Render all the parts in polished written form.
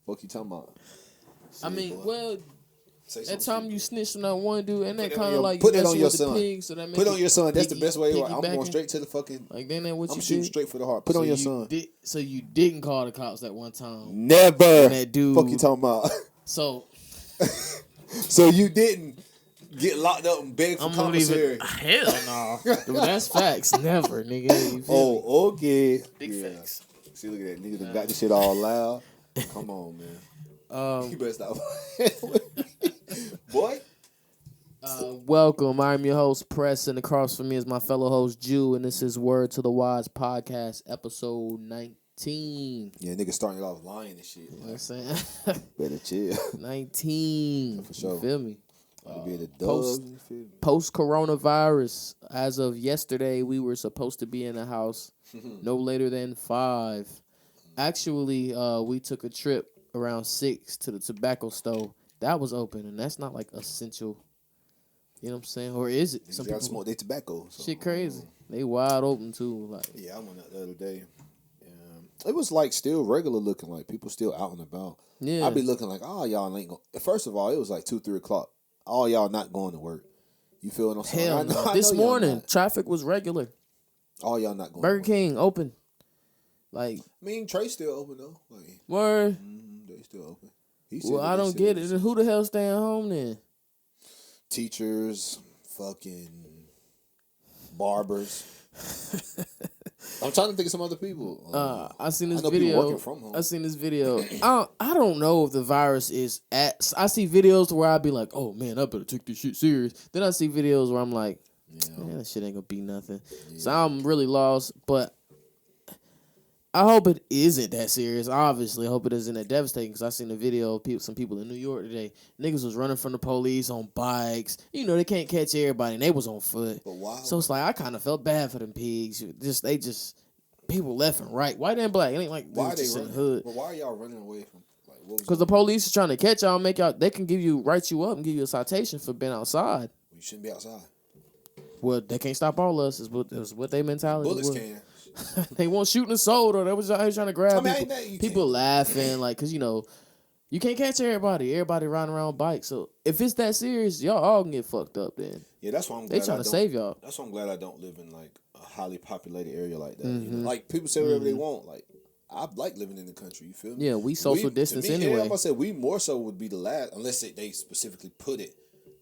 Fuck you talking about? I mean, well, Say that something time you snitched on that one dude, and that Put it on kind of your- like put you it on messing your with the son. pig, so that Put it on your son. That's the best way. I'm piggybacking. going straight to the fucking. Like, then that what I'm you shooting did? straight for the heart. Put So on your you son. so you didn't call the cops that one time. Never. And that dude. Fuck you talking about? So So you didn't get locked up and beg for I'm commissary. hell no. Dude, that's facts. Never, nigga. You feel me? Oh, okay. Big facts. See, look at that nigga that got this shit all loud. Come on, man. You better stop. Boy. Welcome. I'm your host, Press, and across from me is my fellow host, Jew, and this is Word to the Wise podcast, episode 19. Yeah, nigga starting it off lying and shit. You know what I'm saying? Better chill. 19. For sure. You feel me? Be the dog. Post-coronavirus, as of yesterday, we were supposed to be in the house no later than 5. Actually, we took a trip around 6 to the tobacco store. That was open, and that's not like essential. You know what I'm saying? Or is it? Some people smoke their tobacco. So. Shit crazy. They wide open too. Like, yeah, I went out the other day. It was like still regular looking, like people still out and about. yeah. I'd be looking like, oh, y'all ain't going. First of all, it was like 2-3 o'clock. All y'all not going to work. You feel what I'm saying? Hell no. This morning, traffic was regular. All y'all not going. Burger to work. King open. Like, I mean, Trey's still open though. Like, word. they still open. He said Well, that I they don't said get it. it. Who the hell staying home then? Teachers, fucking barbers. I'm trying to think of some other people. I seen this I know people video. working from home. I seen this video. I don't know if the virus is at. I see videos where I'd be like, "Oh man, I better take this shit serious." Then I see videos where I'm like, "Man, that shit ain't gonna be nothing." Yeah. So I'm really lost. But I hope it isn't that serious. Obviously, I hope it isn't that devastating. Because I seen a video of some people in New York today. Niggas was running from the police on bikes. You know they can't catch everybody, and they was on foot. But why? So it's like I kind of felt bad for them pigs. They just people left and right, white and black. It ain't like Why are they just in running? the hood. But why are y'all running away from? Like, what was Because the police is trying to catch y'all, make y'all. They can write you up and give you a citation for being outside. You shouldn't be outside. Well, they can't stop all of us. Is what their mentality Bullets was. can. They won't shoot and sold, or they was out here trying to grab people. You People can't. laughing, like, because, you know, you can't catch everybody. Everybody riding around on bikes. So if it's that serious, y'all all can get fucked up then. Yeah, that's why I'm glad They trying to save y'all. That's why I'm glad I don't live in like a highly populated area like that. You know? Like people say whatever they want. Like I like living in the country. You feel me? Yeah, we social distance anyway. Yeah, I'm gonna say we more so would be the last, unless they specifically put it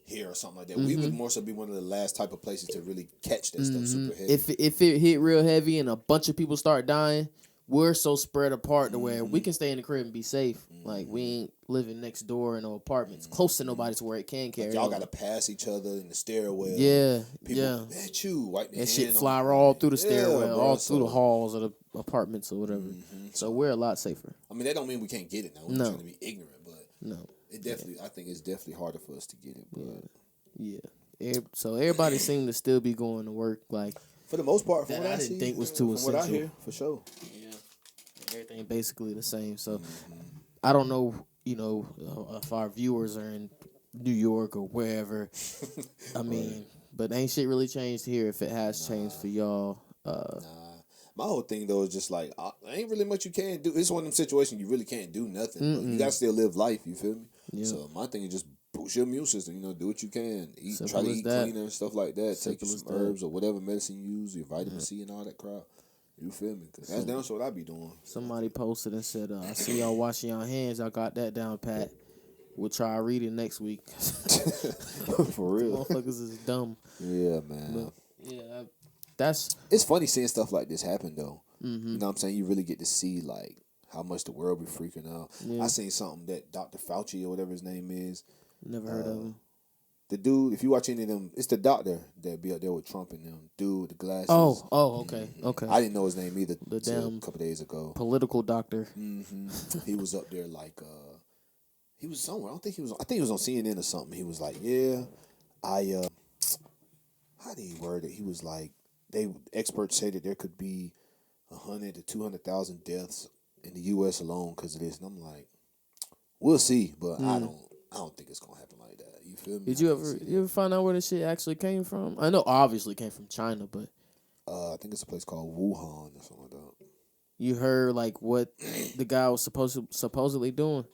here or something like that. We would more so be one of the last type of places to really catch that stuff super heavy. If it hit real heavy and a bunch of people start dying, we're so spread apart to where we can stay in the crib and be safe. Like we ain't living next door in no apartments, close to nobody to where it can carry. Like, y'all over. gotta pass each other in the stairwell. Yeah, People, wipe their and shit hand fly on all through the stairwell, bro, all through the halls of the apartments or whatever. So we're a lot safer. I mean, that don't mean we can't get it now. We're No. trying to be ignorant, but No. it definitely. I think it's definitely harder for us to get it. But Yeah. So everybody seemed to still be going to work like for the most part, from that what I I didn't see, think was too from what I essential. hear, for sure. Yeah. Everything basically the same. So I don't know, if our viewers are in New York or wherever. I mean, but ain't shit really changed here. If it has changed for y'all, My whole thing though is just like ain't really much you can do. It's one of them situations you really can't do nothing. But you gotta still live life. You feel me? Yeah. So my thing is just boost your immune system. Do what you can. Eat, Simple try to as eat that. cleaner and stuff like that. Take Simple you as some that. herbs or whatever medicine you use, your vitamin C and all that crap. You feel me? Cause that's down what I be doing. somebody posted and said, "I see y'all washing your hands. Y'all got that down pat. We'll try reading next week." For real. Motherfuckers is dumb. Yeah, man. But, yeah, that's It's funny seeing stuff like this happen though. You know what I'm saying? You really get to see like how much the world be freaking out. Yeah. I seen something that Dr. Fauci or whatever his name is. never heard of him. The dude, if you watch any of them, it's the doctor that be up there with Trump and them. Dude with the glasses. Oh, okay. I didn't know his name either The till damn a couple days ago. Political doctor. He was up there like, he was somewhere. I think he was on CNN or something. He was like, yeah, how do you word it? He was like, experts say that there could be 100 to 200,000 deaths in the U.S. alone because of this. And I'm like, we'll see, but I don't think it's gonna happen like that. You feel me? Did you ever find out where this shit actually came from? I know obviously it came from China, but I think it's a place called Wuhan or something like that. you heard like what the guy was supposedly doing?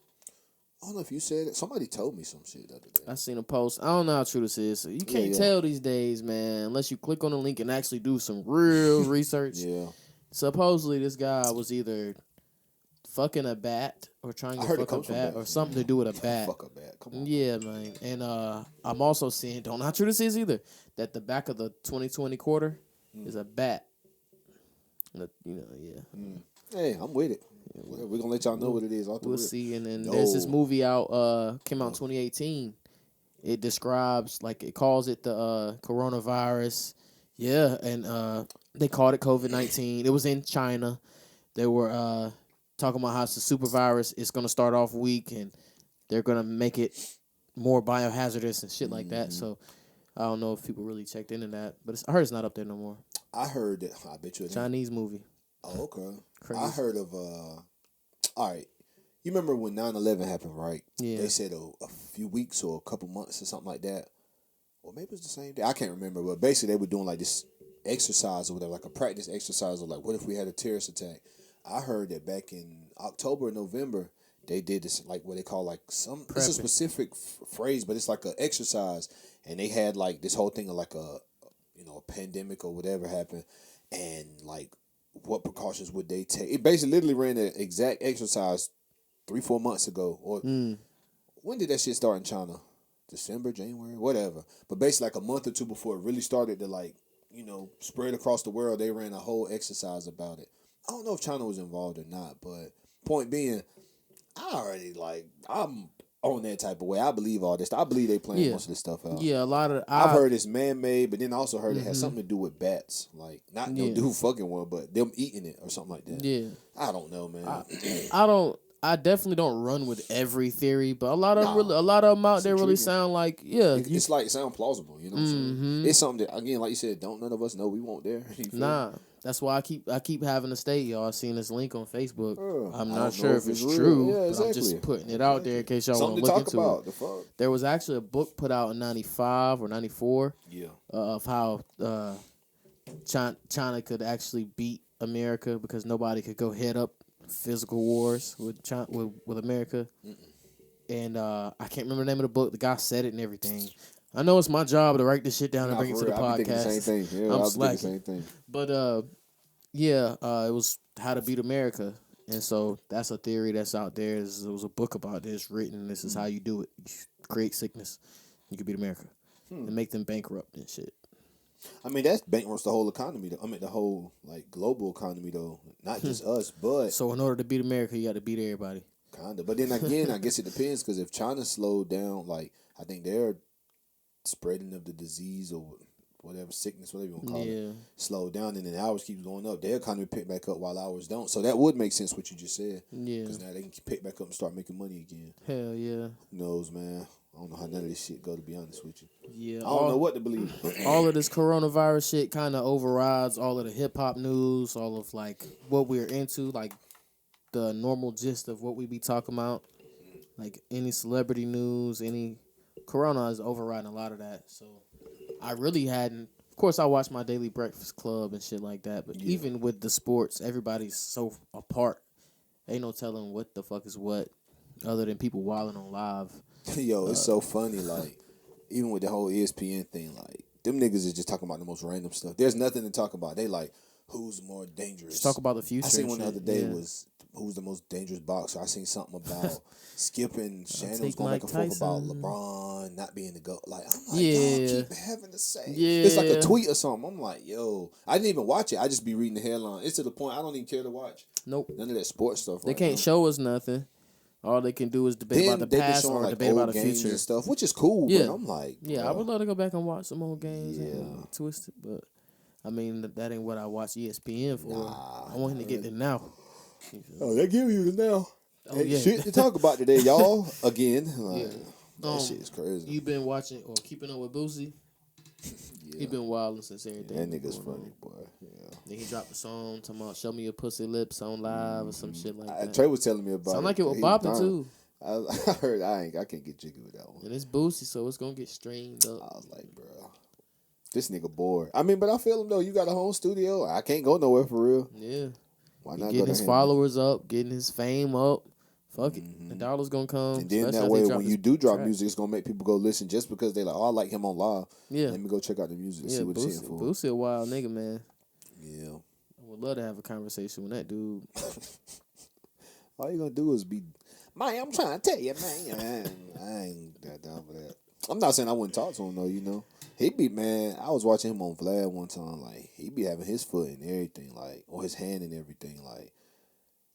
I don't know if you said it. Somebody told me some shit the other day. I seen a post. I don't know how true this is. You can't tell these days, man, unless you click on the link and actually do some real research. Yeah. Supposedly, this guy was either fucking a bat or trying to fuck a bat or something to do with a bat. Fuck a bat. Come on. Yeah, man. And I'm also seeing, don't know how true this is either, that the back of the 2020 quarter is a bat. Yeah. Hey, I'm with it. We're going to let y'all know what it is. We'll see. And then there's this movie out, came out in 2018. It describes, like, it calls it the coronavirus. Yeah, and they called it COVID-19. It was in China. They were talking about how it's a super virus. It's going to start off weak, and they're going to make it more biohazardous and shit like that. So I don't know if people really checked into that. But I heard it's not up there no more. I heard that. I bet you it Chinese movie. Oh, okay. Crazy. I heard of, all right. You remember when 9/11 happened, right? Yeah. They said a few weeks or a couple months or something like that. Or maybe it was the same day. I can't remember. But basically, they were doing like this exercise or whatever, like a practice exercise of like, what if we had a terrorist attack? I heard that back in October or November, they did this, like what they call like some, it's a specific phrase, but it's like an exercise. And they had like this whole thing of like a pandemic or whatever happened. And like, what precautions would they take? It basically literally ran the exact exercise 3-4 months ago. Or when did that shit start in China? December, January, whatever. But basically like a month or two before it really started to like, spread across the world, they ran a whole exercise about it. I don't know if China was involved or not, but point being, I'm on that type of way. I believe all this. I believe they playing most of this stuff out. Yeah, a lot of... I've heard it's man-made, but then I also heard it has something to do with bats. Like, not no dude fucking one, but them eating it or something like that. Yeah. I don't know, man. I definitely don't run with every theory, but a lot of them out there really sound like it's like it sound plausible. You know what I'm saying? It's something that, again, like you said, don't none of us know. We won't there. Nah, that's why I keep having to stay, y'all. I seen this link on Facebook. I'm not sure if it's true, but I'm just putting it out there in case y'all want to look into it. The fuck? There was actually a book put out in 95 or 94 of how China could actually beat America because nobody could go head up physical wars with China, with America. And I can't remember the name of the book. The guy said it and everything. I know it's my job to write this shit down and bring it to the podcast. The same thing. Yeah, I'm slacking. The same thing. But it was How to Beat America, and so that's a theory that's out there. There was a book about this written. This is how you do it. You create sickness. You can beat America and make them bankrupt and shit. I mean, that's bankrupts the whole economy, though. I mean, the whole, like, global economy, though. Not just us, but... So, in order to beat America, you got to beat everybody. Kind of. But then, again, I guess it depends, because if China slowed down, like, I think their spreading of the disease or whatever, sickness, whatever you want to call it, slowed down, and then ours keeps going up, their economy pick back up while ours don't. So, that would make sense, what you just said. Yeah. Because now they can pick back up and start making money again. Hell yeah. Who knows, man? I don't know how none of this shit go, to be honest with you. Yeah, I don't know what to believe. All of this coronavirus shit kind of overrides all of the hip-hop news, all of, like, what we're into, like, the normal gist of what we be talking about. Like, any celebrity news, any... Corona is overriding a lot of that, so I really hadn't... Of course, I watch my Daily Breakfast Club and shit like that, but even with the sports, everybody's so apart. Ain't no telling what the fuck is what, other than people wilding on live. Yo, it's so funny, like, even with the whole ESPN thing, like, them niggas is just talking about the most random stuff. There's nothing to talk about. They like, who's more dangerous? Just talk about the future. I seen one the other day was, who's the most dangerous boxer? I seen something about Skip and Shannon was going back and forth about LeBron not being the GOAT. Like, I'm like, y'all keep having to say. Yeah. It's like a tweet or something. I'm like, yo, I didn't even watch it. I just be reading the headline. It's to the point I don't even care to watch. Nope. None of that sports stuff. They can't show us nothing. All they can do is debate about the past or like debate about the future and stuff, which is cool. Yeah, but I'm like, I would love to go back and watch some old games and twist it, but I mean that ain't what I watch ESPN for. I want him to get there now. Oh, they give you the now. Shit to talk about today, y'all. Again, that shit is crazy. You been watching or keeping up with Boosie? He been wilding since everything. That nigga's funny, boy. Yeah. Then he dropped a song talking about "Show Me Your Pussy Lips" on live or some shit like that. Trey was telling me about. Sound like it was bopping too. I heard. I can't get jiggy with that one. And it's Boosie, so it's gonna get streamed up. I was like, bro, this nigga bored. I mean, but I feel him though. You got a home studio. I can't go nowhere for real. Yeah. Why not? Getting his followers up, getting his fame up. Fuck it, the dollar's gonna come. And then especially that if way, they drop when this you do drop track. music, it's gonna make people go listen just because they like, oh, I like him on live. Yeah, Let me go check out the music and yeah. see what it's hitting for. Boosie a wild nigga, man. Yeah. I would love to have a conversation with that dude. All you gonna do is be, man, I'm trying to tell you, man. I ain't that down for that. I'm not saying I wouldn't talk to him though, you know. He be, man, I was watching him on Vlad one time, like, he be having his foot and everything, like, or his hand and everything, like,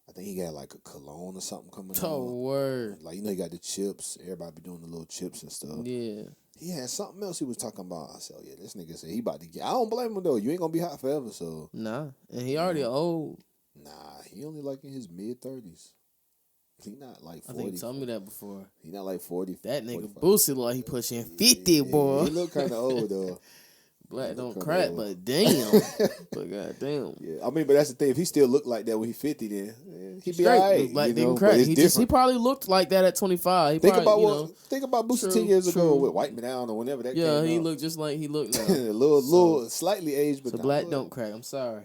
I think he got like a cologne or something coming Oh, out. word. Like, you know, he got the chips. Everybody be doing the little chips and stuff. Yeah. He had something else he was talking about. I said, oh, yeah, this nigga said he about to get. I don't blame him, though. You ain't going to be hot forever, so. Nah, and he already old. Nah, he only like in his mid-30s. He not like 40. I think you told me that before. He not like 40. That nigga 45. Boosie look like he pushing 50, boy. He look kind of old, though. Black don't kinda crack, old. but damn. But goddamn. Yeah, I mean, but that's the thing. If he still look like that when he 50, then he be Straight, all right. Black you know? didn't But crack. it's He different. probably looked like that at 25. He Think probably, about you what. know, Think about Boosie true, 10 years ago true. with Wipe Me Down or whenever that yeah, came he out. looked just like he looked now. a little, slightly aged, but So not Black much. don't crack. I'm sorry.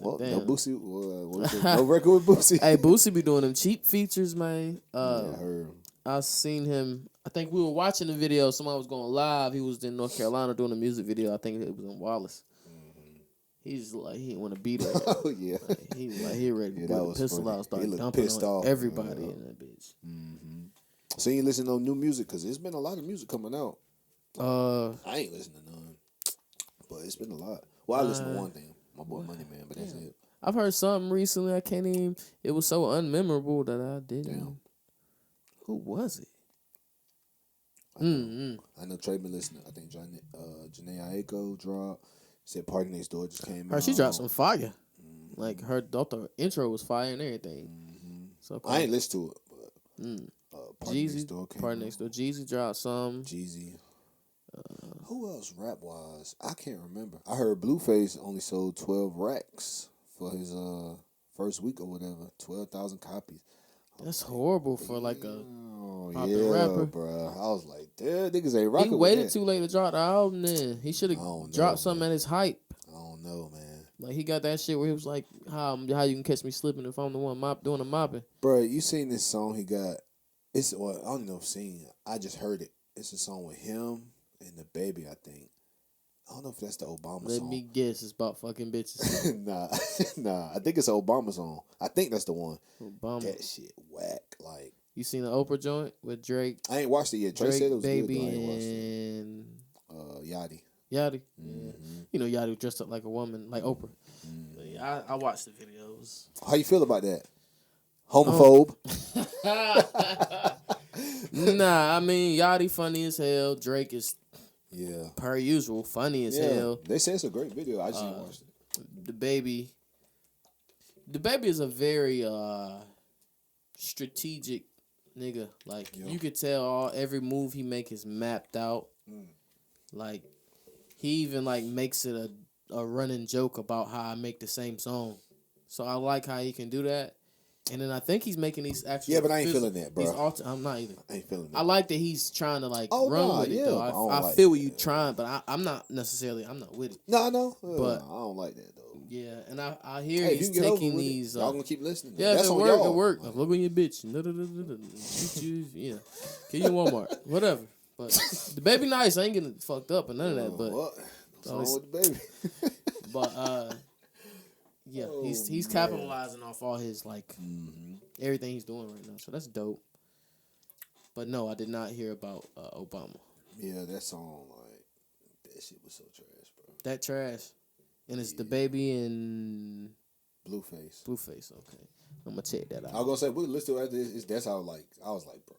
Well, Damn. no Boosie. What is it? No record with Boosie. Hey, Boosie be doing them cheap features, man. Yeah, I heard. I seen him. I think we were watching the video. Somebody was going live. He was in North Carolina doing a music video. I think it was in Wallace. He's like he didn't want to be there. Oh yeah. Like, he was like he ready to Yeah, put that the was pistol funny. out, start He looked dumping pissed on off. everybody in that bitch. So you listen to no new music because there's been a lot of music coming out. I ain't listening to none, but it's been a lot. Well, I listen to one thing, my boy Money Man, but that's it. I've heard something recently. I can't even. It was so unmemorable that I didn't. Damn. Who was it? I know Trey been listening. I think Janae Aiko dropped. Said Party Next Door just came out. Her, she dropped some fire. Like her, the intro was fire and everything. So I ain't listened to it, but Party Next Jeezy, Door came Party out. Next Door. Jeezy dropped some. Jeezy. Who else rap wise? I can't remember. I heard Blueface only sold 12 racks for his first week or whatever. 12,000 copies. That's horrible for like a. Oh popular yeah, rapper. bro. I was like, damn, niggas ain't rocking He with waited that. too late to drop the album. Then he should have I don't know, dropped something at his hype. I don't know, man. Like he got that shit where he was like, "How you can catch me slipping if I'm the one doing the mopping." Bro, you seen this song he got? It's well, I don't know if seen. I just heard it. It's a song with him and the baby. I think. I don't know if that's the Obama Let song. me guess, it's about fucking bitches. nah. I think it's an Obama song. I think that's the one. Obama. That shit whack. Like You seen the Oprah joint with Drake? I ain't watched it yet. Trey Drake, said it was Baby, good. Though. I ain't watched it. and Yachty. Yachty. You know Yachty dressed up like a woman, like Oprah. But yeah, I watched the videos. How you feel about that? Homophobe. Nah, I mean Yachty funny as hell. Drake is Yeah. per usual funny as Yeah. hell. They say it's a great video. I just ain't watched it. The baby is a very strategic nigga. Like you could tell every move he make is mapped out. Like he even like makes it a running joke about how I make the same song. So I like how he can do that. And then I think he's making these actual. Yeah, but I ain't feeling that, bro. I'm not either. I ain't feeling that. I like that he's trying to like run nah, with it yeah, though. but I don't I like feel that. what you trying, but I'm not necessarily. I'm not with it. No, I know. But- I don't like that though. Yeah, and I hear Hey, he's you can get over taking with it. these. Y'all gonna keep listening. Yeah, That's if it on work, y'all. it work. Look on your bitch. Shoot you, yeah. Kill you in Walmart. Whatever. But the baby nice. I ain't getting fucked up or none of that. But What? What's wrong with the baby? yeah, Oh, he's capitalizing off all his like everything he's doing right now. So that's dope. But no, I did not hear about Obama. Yeah, that song, like, that shit was so trash, bro. That trash. And it's the baby and Blueface. Blueface. Okay, I'm gonna check that out. I was gonna say we listen to it after this. That's how like I was like, bro.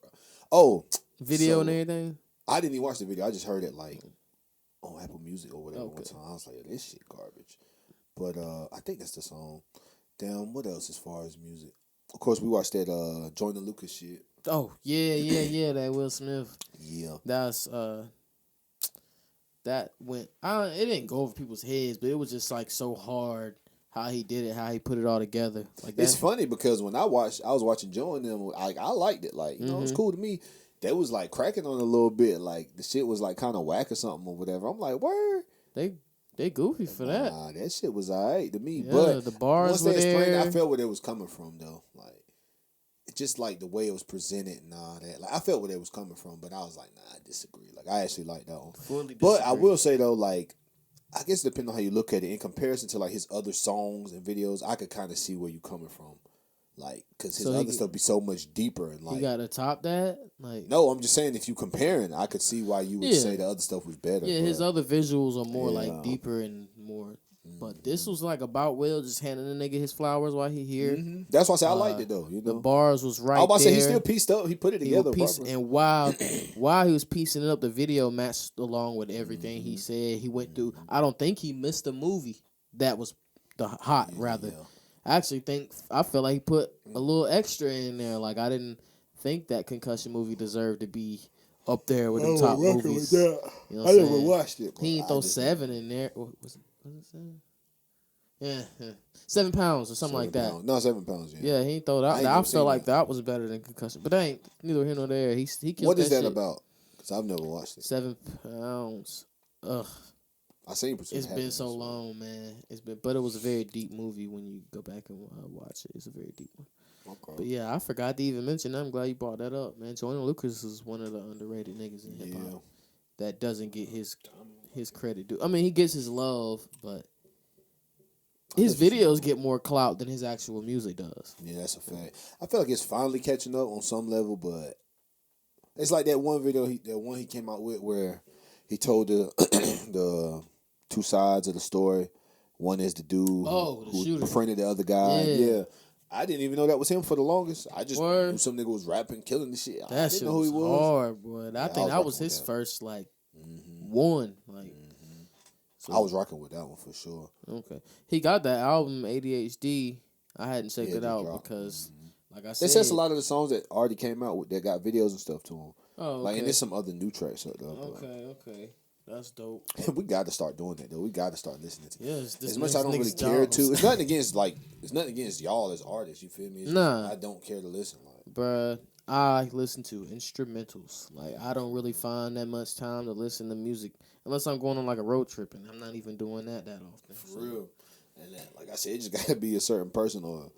Oh, Video so and everything. I didn't even watch the video. I just heard it like on Apple Music or whatever one Okay. time. I was like, this shit garbage. But I think that's the song. Damn, what else as far as music? Of course, we watched that Jordan Lucas shit. Oh yeah. That Will Smith. Yeah. That's that went. It didn't go over people's heads, but it was just like so hard how he did it, how he put it all together. Like that. It's funny because when I was watching Joe and them, like I liked it. Like, you know, it's cool to me. They was like cracking on it a little bit. Like the shit was like kind of whack or something or whatever. I'm like, word. They goofy for that. Nah, that shit was alright to me. Yeah, but the bars once were they explained, there. I felt where they was coming from though. Like just like the way it was presented and all that. Like I felt where they was coming from, but I was like, nah, I disagree. Like I actually like that one. Fully But I disagree. will say though, like I guess depending on how you look at it, in comparison to like his other songs and videos, I could kind of see where you coming from. Like, cause his So he other get- stuff be so much deeper and He like. got to top that. Like No, I'm just saying if you comparing, I could see why you would Yeah. say the other stuff was better. yeah, his but- other visuals are more Yeah. like deeper and more. But this was like about Will just handing the nigga his flowers while he here. Mhm. That's why I said I liked it though. You The know, bars was right I was about to say there. he still pieced up. He put it He together. was piecing, properly. and while he was piecing it up, the video matched along with everything he said. He went through. I don't think he missed a movie that was the hot. Rather, I actually I feel like he put a little extra in there. Like I didn't think that Concussion movie deserved to be up there with them top movies. You know what I I'm never saying? watched it. He but ain't I throw just- 7 in there. Was it 7? Yeah, 7 pounds or something like 7 that. pounds. No, 7 pounds. Yeah. Yeah, he ain't throw I that. ain't I never felt seen like that. that was better than Concussion, but that ain't neither here nor there. He killed What is that shit. about? Because I've never watched it. 7 pounds. Ugh, I seen Pursuit it's of been Happiness, so long, man. But it was a very deep movie when you go back and watch it. It's a very deep one. Okay. But yeah, I forgot to even mention that. I'm glad you brought that up, man. Joyner Lucas is one of the underrated niggas in hip hop that doesn't get his credit due. I mean, he gets his love, but his videos get more clout than his actual music does. Yeah, that's a fact. I feel like it's finally catching up on some level, but it's like that one video he came out with where he told the the two sides of the story. One is the dude The who shooter. befriended the other guy. Yeah. Yeah. I didn't even know that was him for the longest. I just Word. knew some nigga was rapping, killing the shit. I That didn't shit know who was he was. hard, boy. I think was that was rocking with his that. first one. Like, so, I was rocking with that one for sure. okay. He got that album ADHD. I hadn't checked Yeah, it it out dropped. because, like I They said, said a lot of the songs that already came out with that got videos and stuff to them. Oh, okay. Like, and there's some other new tracks up there. but- Okay. That's dope. we got to start doing that though. We got to start listening to. Yes, this As much as I don't really niggas' care jobs. to. It's nothing against y'all as artists. You feel me? It's Nah. just I don't care to listen. Like Bruh, I listen to instrumentals. Like, I don't really find that much time to listen to music unless I'm going on like a road trip, and I'm not even doing that often. for real. And then, like I said, it just got to be a certain person or.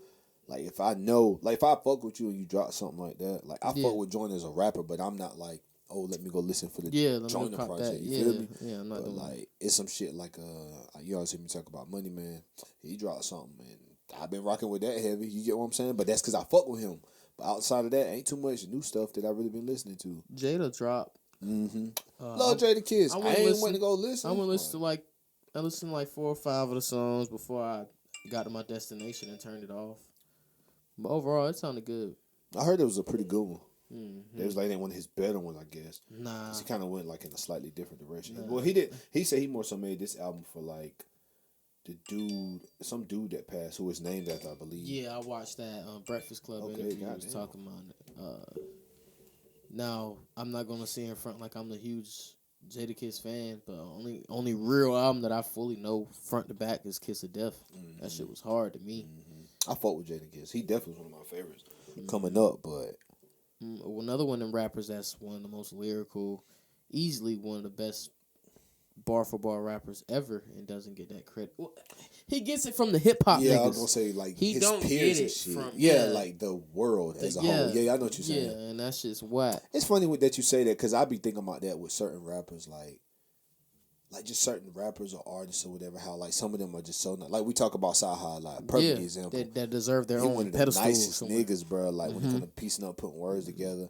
Like if I know, like if I fuck with you and you drop something like that, like I Yeah. fuck with Joyner as a rapper, but I'm not like, oh, let me go listen for the Yeah, let me Joyner cop project. that. You Yeah, feel me? yeah, I'm not But doing that. like it's some shit like you always hear me talk about Money Man. He dropped something and I've been rocking with that heavy. You get what I'm saying? But that's because I fuck with him. But outside of that, ain't too much new stuff that I really been listening to. Jada dropped. Love Jada Kiss. I wouldn't ain't listen- went to go listen. I went listen to I listened to like 4 or 5 of the songs before I got to my destination and turned it off. But overall, it sounded good. I heard it was a pretty good one. It was like one of his better ones, I guess. Nah, He kind of went like in a slightly different direction. Well, he did. He said he more so made this album for like some dude that passed who was named after, I believe. yeah, I watched that Breakfast Club Okay, interview. He was goddamn. talking about it. Now, I'm not gonna sit in front like I'm the huge Jadakiss fan, but only real album that I fully know front to back is Kiss of Death. That shit was hard to me. I fought with Jada Kiss. He definitely was one of my favorites coming up, but Another one of them rappers that's one of the most lyrical, easily one of the best bar for bar rappers ever, and doesn't get that credit. Well, he gets it from the hip hop yeah, niggas. I was gonna say like He his don't peers get and it shit. from- yeah, yeah. like the world as a Yeah. whole. Yeah, I know what you're saying. Yeah, and that shit's whack. It's funny that you say that because I be thinking about that with certain rappers, like just certain rappers or artists or whatever. How like some of them are just so like we talk about Saha, like perfect Yeah, example. that deserve their He one own of the pedestal. nicest somewhere. niggas, bro. Like when it comes to piecing up, putting words together,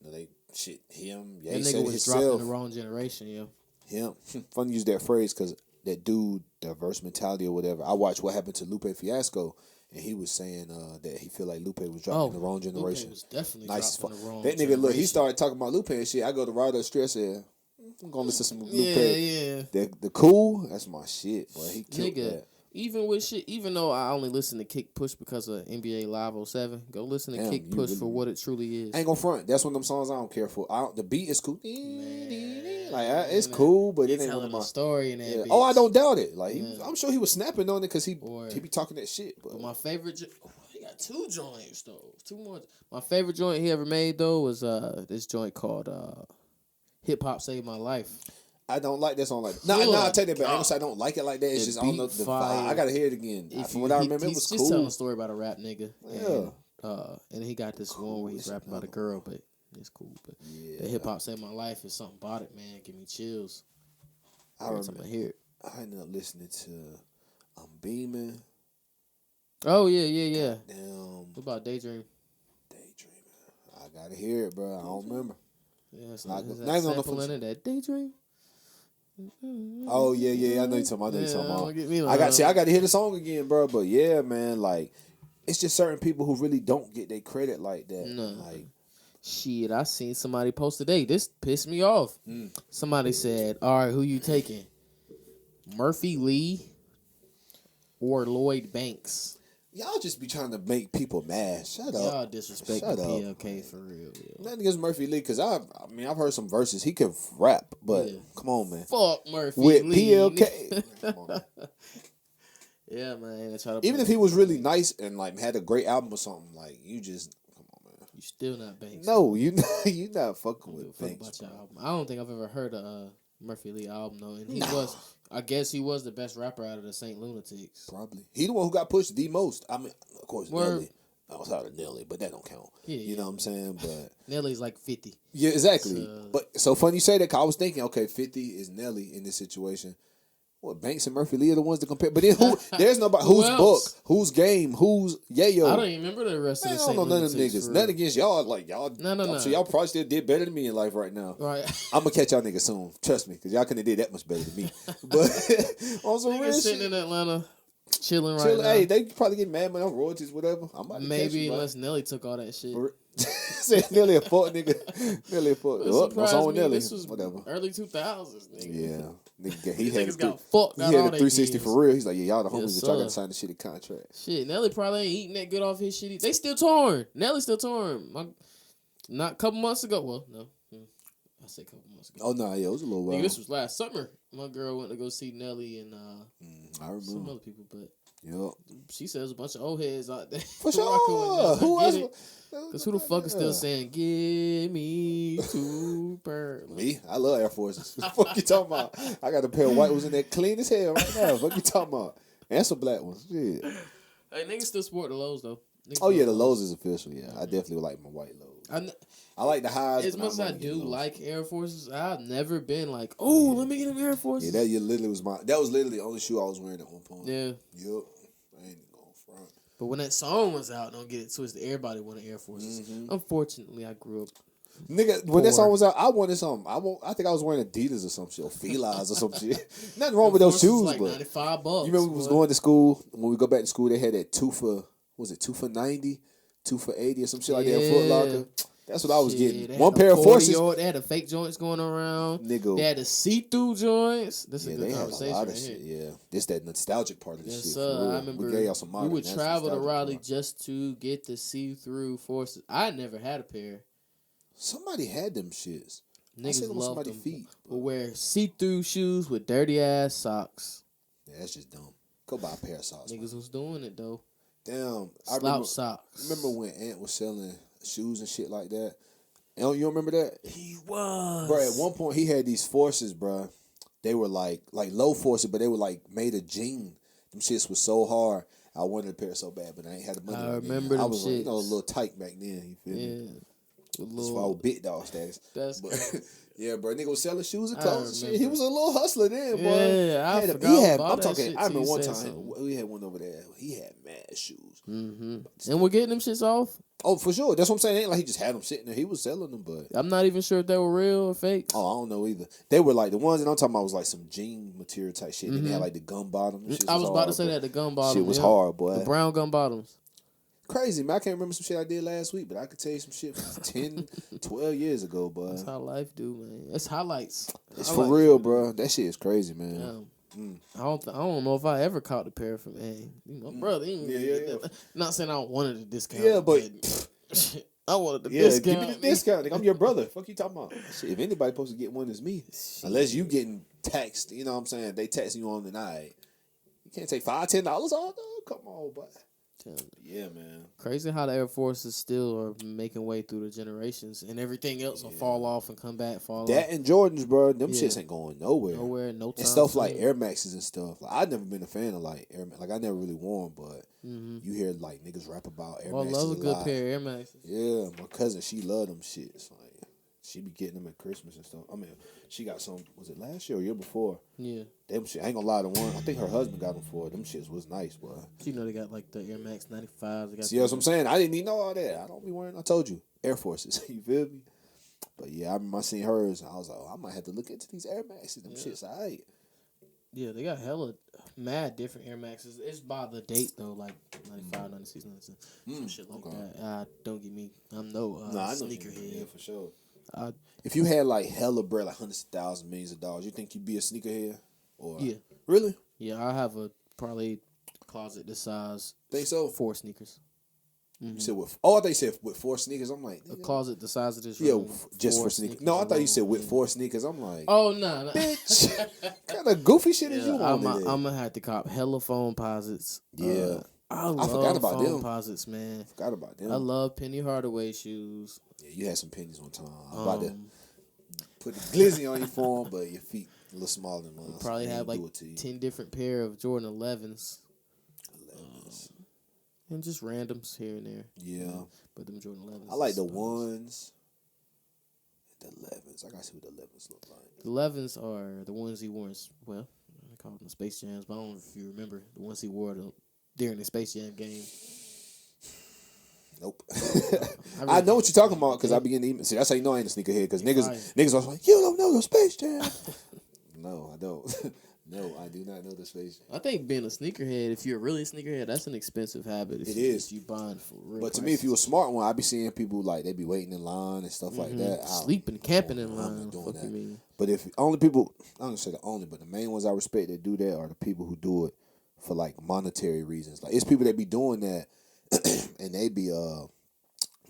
you know, they shit him. Yeah, That he nigga said it was dropped in himself. the wrong generation, yo. Him. Funny to use that phrase because that dude, diverse mentality or whatever. I watched What Happened to Lupe Fiasco, and he was saying that he feel like Lupe was dropped in the wrong generation. Lupe was definitely Nice as dropped fuck. in the wrong That nigga, look, he generation. started talking about Lupe and shit. I go to Rider Stress and I'm gonna listen to some Lupe. Yeah. The cool, that's my shit, boy. He killed Nigga, that. even with shit, even though I only listen to Kick Push because of NBA Live 07, go listen to Damn, Kick you Push really- for what it truly is. I ain't gonna front. That's one of them songs I don't care for. The beat is cool. It's cool, but He it ain't one telling of a my. story in that Yeah. bitch. Oh, I don't doubt it. Like Yeah. I'm sure he was snapping on it because he Or- be talking that shit. But But my favorite, he got 2 joints though. 2 more. My favorite joint he ever made though was this joint called Hip Hop Saved My Life. I don't like that song like that. No, Good I tell you that, but I ain't gonna God. say I don't like it like that. It's The just I don't know beat the fire. vibe. I gotta hear it again. From what I remember, it he's was just telling cool. a story about a rap nigga. Yeah. And And he got this one where he's it's rapping about a another girl, but it's cool. But the hip hop saved my life is something about it, man. Give me chills. I Every remember. time I hear it. I ended up listening to Beaming. Oh yeah. Damn, What about Daydream? Daydreaming. I gotta hear it, bro. I don't remember. Yeah, it's Not like, is not that even on the sample in it, that Daydream? Oh yeah. I know you're talking about. don't get me I got to hear the song again, bro. But yeah, man, like it's just certain people who really don't get their credit like that. No. Like Shit, I seen somebody post today. This pissed me off. Somebody said, "All right, who you taking? Murphy Lee or Lloyd Banks?" y'all just be trying to make people mad. Shut up. Y'all disrespect Shut the up. PLK for real. Yeah. Nothing against Murphy Lee, because I've heard some verses. He can rap, but Yeah. come on, man. Fuck Murphy With Lee. PLK, come on, man. Yeah, man. I try to Even if he was really nice and like had a great album or something, like you just come on, man. you still not Banks. No, you not fucking Give a with fuck Banks. about your Bro. album. I don't think I've ever heard a Murphy Lee album though, and he was. I guess he was the best rapper out of the Saint Lunatics. Probably he the one who got pushed the most. I mean, of course, Word. Nelly. Outside of Nelly, but that don't count. Yeah, You know what I'm saying? But Nelly's like 50. yeah, exactly. So- But so funny you say that, 'cause I was thinking, okay, 50 is Nelly in this situation. What, Banks and Murphy Lee are the ones to compare? But then who? There's nobody. Who Who's else? Book? Who's Game? Who's Yayo? I don't even remember the rest Man, I of the don't Saint know none of them Lunatics. niggas. for Nothing real. against y'all. Like y'all. No. So y'all probably still did better than me in life right now. Right. I'm gonna catch y'all niggas soon. Trust me, because y'all couldn't have did that much better than me. But on some real Niggas sitting shit, in Atlanta, chilling right chill. now. Hey, they probably get mad money on royalties, whatever. I'm about to catch Maybe you, bro. unless Nelly took all that shit. Said nearly a fuck nigga. Nearly a fuck. It Oh, no surprised song with me. Nelly. This was Whatever. early 2000s, nigga. Yeah. Nigga, he These had niggas a got fucked he out had all a they 360 years. for real. He's like, yeah, y'all the homies, Yes, but y'all got to sir. sign the shitty contract. Shit, Nelly probably ain't eating that good off his shit. They still torn. Nelly still torn. Not a couple months ago. Well, no. I said a couple months ago. Oh, no, yeah, it was a little while. Nigga, this was last summer. My girl went to go see Nelly and I some remember. other people, but Yep. she says a bunch of old heads out there. For rocking with sure. Nelly. Who I else? get it. Cause who the fuck is still saying "Give me two per"? Me? I love Air Forces. What the fuck you talking about? I got a pair of white ones in there clean as hell right now. What you talking about? And some black ones. Shit. Hey, niggas still sport the lows though. Niggas Oh, yeah, sport the lows is official. Yeah, I definitely would like my white lows. I like the highs. As but much as I'm I gonna get do lows. like Air Forces, I've never been like, oh, let me get them Air Forces. Yeah, literally was that was literally the only shoe I was wearing at one point. Yeah. Yep. I ain't going front. But when that song was out, don't get it twisted. Everybody wanted Air Forces. Unfortunately, I grew up. Nigga, when that song was out, I wanted something. I think I was wearing Adidas or some shit, or Fila's or some shit. Nothing wrong with those Forces shoes, like but $95. you remember we was going to school, when we go back to school, they had that 2 for 90, 2 for 80 or some shit like that at Foot Locker. That's what I was getting. One pair of Forces. They had the fake joints going around. Nigga. They had the see-through joints. This is Yeah, a good they had a conversation lot of right shit. here. Yeah, this that nostalgic part of this Yes, shit. sir. For real. I remember we gave y'all some we modern. would That's travel to nostalgic Raleigh part. just to get the see-through Forces. I never had a pair. Somebody had them shits. I Niggas seen them on loved somebody's them. feet. Would wear see-through shoes with dirty-ass socks. Yeah, that's just dumb. Go buy a pair of socks. Niggas was doing it, though. Damn. Slouch socks. Remember when Ant was selling shoes and shit like that? You don't remember that? He was. Bro, at one point he had these Forces, bro. They were like low Forces, but they were like made of jean. Them shits was so hard. I wanted a pair so bad, but I ain't had the money. I right then. remember I them was like, a shits. little tight back then. You feel me? Yeah. With That's why I little, was big dog status. that's But yeah, bro, nigga was selling shoes and I clothes and shit. He remember. was a little hustler then, boy. Yeah, I He had forgot he had, about I'm that talking. shit I remember till you one said time something. we had one over there. He had mad shoes. And we're getting them shits off. Oh, for sure. That's what I'm saying. It ain't like he just had them sitting there. He was selling them, but I'm not even sure if they were real or fake. oh, I don't know either. They were like the ones that I'm talking about was like some jean material type shit. And they had like the gum bottom. I was about to say that the gum bottom. Shit was yeah. hard, boy. The brown gum bottoms. Crazy, man. I can't remember some shit I did last week, but I could tell you some shit from 10, 12 years ago, boy. That's how life do, man. It's highlights. It's for real, bro. That shit is crazy, man. I don't know if I ever caught the pair from my brother. Yeah. Not saying I wanted a discount. Yeah, but I wanted the yeah, discount. give me the discount. Nigga. I'm your brother. Fuck you talking about? Shit, if anybody supposed to get one, it's me. Unless you getting taxed, you know what I'm saying? They taxing you on the night. You can't take $5, $10 off, dog. Come on, boy. Yeah, man. Crazy how the Air Forces still are making way through the generations, and everything else will fall off and come back, fall That off. and Jordans, bro. Them Yeah. shits ain't going nowhere. Nowhere, no time. And stuff like soon. Air Maxes and stuff. Like, I've never been a fan of like Air Max. Like I never really wore them, but you hear like niggas rap about Air Oh, I Maxes love a good lot. pair of Air Maxes. Yeah, my cousin, she love them shits. Like she be getting them at Christmas and stuff. I mean, she got some. Was it last year or year before? Yeah. Them shit. I ain't gonna lie. The one I think her husband got them for her. Them shits was nice, boy. You know they got like the Air Max 95s. They got See what I'm saying? I didn't even know all that. I don't be wearing. I told you, Air Forces. You feel me? But yeah, I remember I seen hers. I was like, oh, I might have to look into these Air Maxes. Them shits, alright. Yeah, they got hella mad different Air Maxes. It's by the date though, like 95, 96, 97. Some shit like that. Don't get me. I'm no I know sneakerhead. Yeah, for sure. I, If you had like hella bread, like hundreds of thousands, millions of dollars, you think you'd be a sneakerhead? Or Yeah. really? Yeah, I have a probably closet this size. Think so? 4 sneakers. You said with? Oh, I thought you said with 4 sneakers. I'm like, A closet the size of this yeah, room. just 4 for sneakers. No, I thought you said with alone. 4 sneakers. I'm like, Oh no, no. bitch, kind of goofy shit is you I'm on today? gonna have to cop hella phone posits. Yeah. I love forgot about phone them. posits, man. Forgot about them. I love Penny Hardaway shoes. Yeah, you had some pennies one time. I was about to put the glizzy on your form, but your feet a little smaller than mine. Probably so have like do it to you. 10 different pair of Jordan 11s. And just randoms here and there. Yeah. But them Jordan 11s. I like the is- ones. The 11s. I gotta see what the 11s look like. The 11s are the ones he wore in, well, I call them Space Jams, but I don't know if you remember the ones he wore during the Space Jam game. Nope. really I know what you're talking about because I begin to even see. That's how you know I ain't a sneakerhead because niggas was like, you don't know the Space Jam. No, I don't. No, I do not know the Space Jam. I think being a sneakerhead, if you're really a sneakerhead, that's an expensive habit. It is. You buying for real. But to me, if you a smart one, I be seeing people like they be waiting in line and stuff like that. sleeping, camping in I'm line, not doing fuck that. you mean? But if only people, I'm gonna say the only, but the main ones I respect that do that are the people who do it for like monetary reasons. Like it's people that be doing that, and they be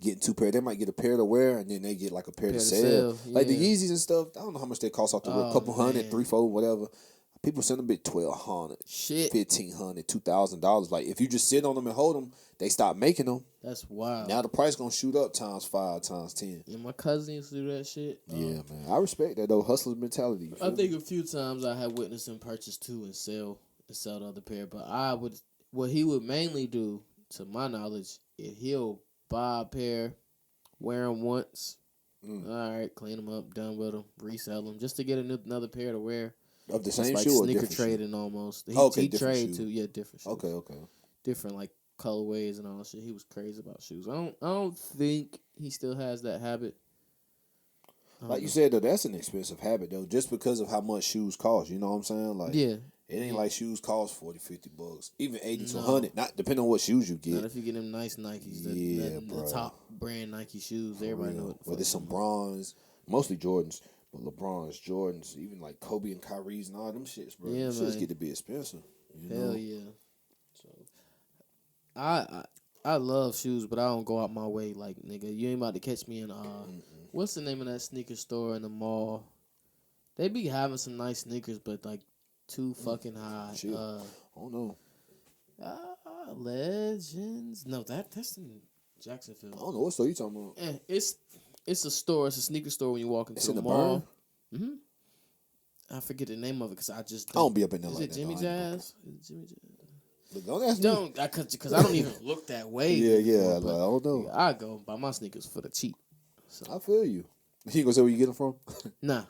getting 2 pair. They might get a pair to wear, and then they get like a pair to sell. Like the yeah. Yeezys and stuff. I don't know how much they cost off the a couple hundred, man. 300, whatever. People send them bit $1,200, Shit, $1,500, $2,000. Like if you just sit on them and hold them, they stop making them. that's wild. Now the price gonna shoot up times 5, times 10. And my cousin used to do that shit. Yeah, man. I respect that though. Hustler's mentality. You I feel me? think a few times I had witnessed him purchase 2 and sell the other pair. But what he would mainly do, to my knowledge, is he'll buy a pair, wear them once, all right, clean them up, done with them, resell them, just to get another pair to wear. Of the It's same like shoe or sneaker different shoe? trading almost. He different trade shoe. too, yeah, different shoes. Okay. Different like colorways and all that shit. He was crazy about shoes. I don't think he still has that habit. Like you said though, that's an expensive habit though, just because of how much shoes cost. You know what I'm saying? Like Yeah. it ain't like shoes cost $40, $50, even 80 to No. 100. Not depending on what shoes you Not get. if you get them nice Nikes, Yeah, the bro. top brand Nike shoes. Everybody know what the Whether fuck. it's some bronze, mostly Jordans, but LeBron's, Jordans, even like Kobe and Kyrie's and all them shits, bro. Yeah, Them shits man. get to be expensive. You Hell know? yeah. So, I love shoes, but I don't go out my way. Like nigga, you ain't about to catch me in what's the name of that sneaker store in the mall? They be having some nice sneakers, but like too fucking high. Shit. I don't know. Legends. No, that's in Jacksonville. I don't know what store you talking about. It's a store. It's a sneaker store when you walk into It's the in the mall. Burn? I forget the name of it because I just I don't be up in there Is like it that. Jimmy though. I ain't Jazz? Is it Jimmy Jazz? Look, don't ask me. Don't, because I don't even look that way. Yeah, but like, I don't know. I go buy my sneakers for the cheap. So I feel you. You gonna say where you get them from? nah,